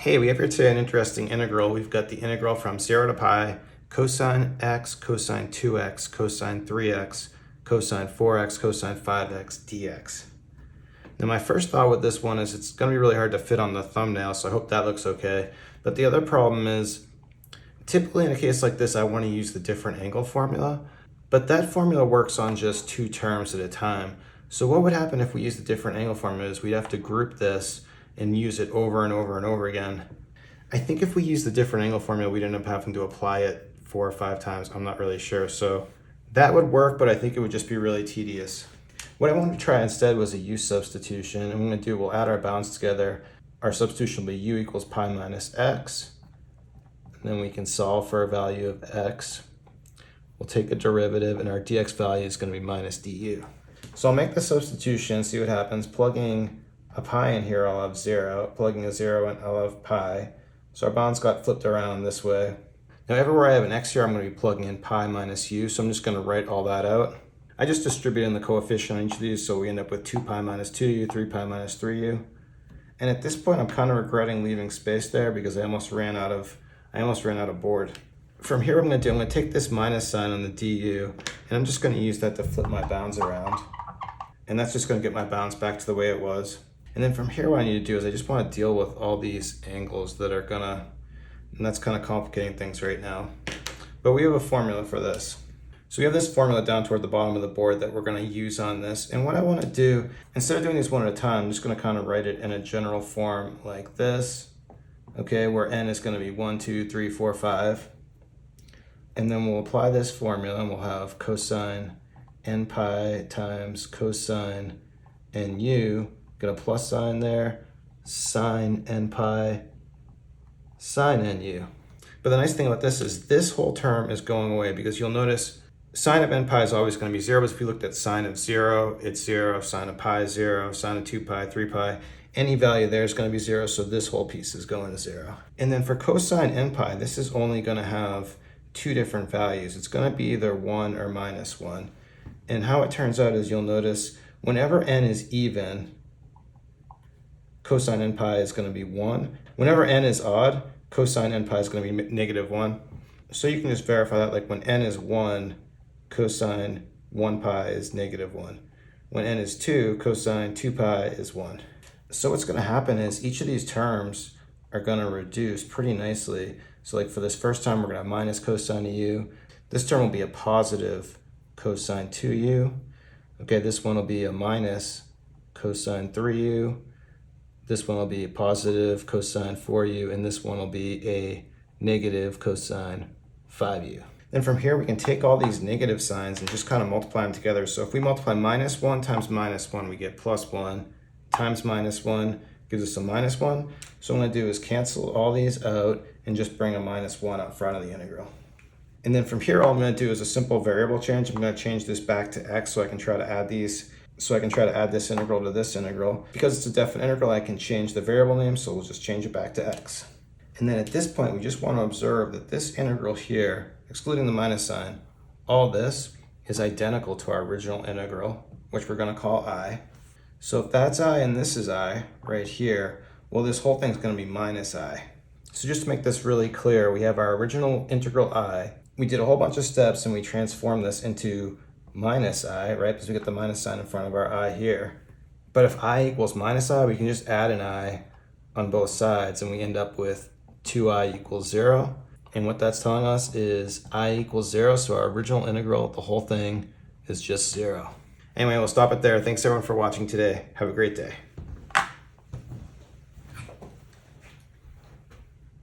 Hey, we have here today an interesting integral. We've got the integral from 0 to pi, cosine x, cosine 2x, cosine 3x, cosine 4x, cosine 5x, dx. Now my first thought with this one is it's going to be really hard to fit on the thumbnail, so I hope that looks okay. But the other problem is, typically in a case like this, I want to use the different angle formula, but that formula works on just two terms at a time. So what would happen if we use the different angle formula is we'd have to group this and use it over and over and over again. I think if we use the different angle formula, we'd end up having to apply it 4 or 5 times. I'm not really sure. So that would work, but I think it would just be really tedious. What I wanted to try instead was a u substitution. And what I'm going to do, we'll add our bounds together. Our substitution will be u equals pi minus x. And then we can solve for a value of x. We'll take the derivative, and our dx value is going to be minus du. So I'll make the substitution, see what happens. Plugging a pi in here, I'll have 0. Plugging a 0 in, I'll have pi. So our bounds got flipped around this way. Now everywhere I have an x here, I'm going to be plugging in pi minus u, so I'm just going to write all that out. I just distribute in the coefficient on each of these, so we end up with 2 pi minus 2u, 3 pi minus 3u. And at this point, I'm kind of regretting leaving space there because I almost ran out of board. From here, what I'm going to take this minus sign on the du, and I'm just going to use that to flip my bounds around. And that's just going to get my bounds back to the way it was. And then from here, what I need to do is I just want to deal with all these angles that are gonna, and that's kind of complicating things right now. But we have a formula for this. So we have this formula down toward the bottom of the board that we're gonna use on this. And what I want to do, instead of doing these one at a time, I'm just gonna kind of write it in a general form like this, okay, where n is gonna be 1, 2, 3, 4, 5. And then we'll apply this formula and we'll have cosine n pi times cosine nu. Got a plus sign there, sine n pi, sine nu. But the nice thing about this is this whole term is going away because you'll notice sine of n pi is always going to be 0, but if you looked at sine of 0, it's 0, sine of pi is 0, sine of 2 pi, 3 pi, any value there is going to be 0, so this whole piece is going to 0. And then for cosine n pi, this is only going to have two different values. It's going to be either 1 or minus 1. And how it turns out is you'll notice whenever n is even, cosine n pi is going to be 1. Whenever n is odd, cosine n pi is going to be negative 1. So you can just verify that, like when n is 1, cosine 1 pi is negative 1. When n is 2, cosine 2 pi is 1. So what's going to happen is each of these terms are going to reduce pretty nicely. So like for this first time, we're going to have minus cosine of u. This term will be a positive cosine 2u. Okay, this one will be a minus cosine 3u. This one will be a positive cosine 4u, and this one will be a negative cosine 5u. Then from here, we can take all these negative signs and just kind of multiply them together. So if we multiply minus 1 times minus 1, we get plus 1 times minus 1 gives us a minus 1. So what I'm going to do is cancel all these out and just bring a minus 1 up front of the integral. And then from here, all I'm going to do is a simple variable change. I'm going to change this back to x so I can try to add these. So I can try to add this integral to this integral. Because it's a definite integral, I can change the variable name, so we'll just change it back to x. And then at this point, we just want to observe that this integral here, excluding the minus sign, all this is identical to our original integral, which we're going to call I. So if that's I and this is I right here, well, this whole thing's going to be minus I. So just to make this really clear, we have our original integral I. We did a whole bunch of steps and we transformed this into minus I, right? Because we get the minus sign in front of our I here. But if I equals minus I, we can just add an I on both sides and we end up with 2I equals 0. And what that's telling us is I equals 0, so our original integral, the whole thing, is just 0. Anyway, we'll stop it there. Thanks everyone for watching today. Have a great day.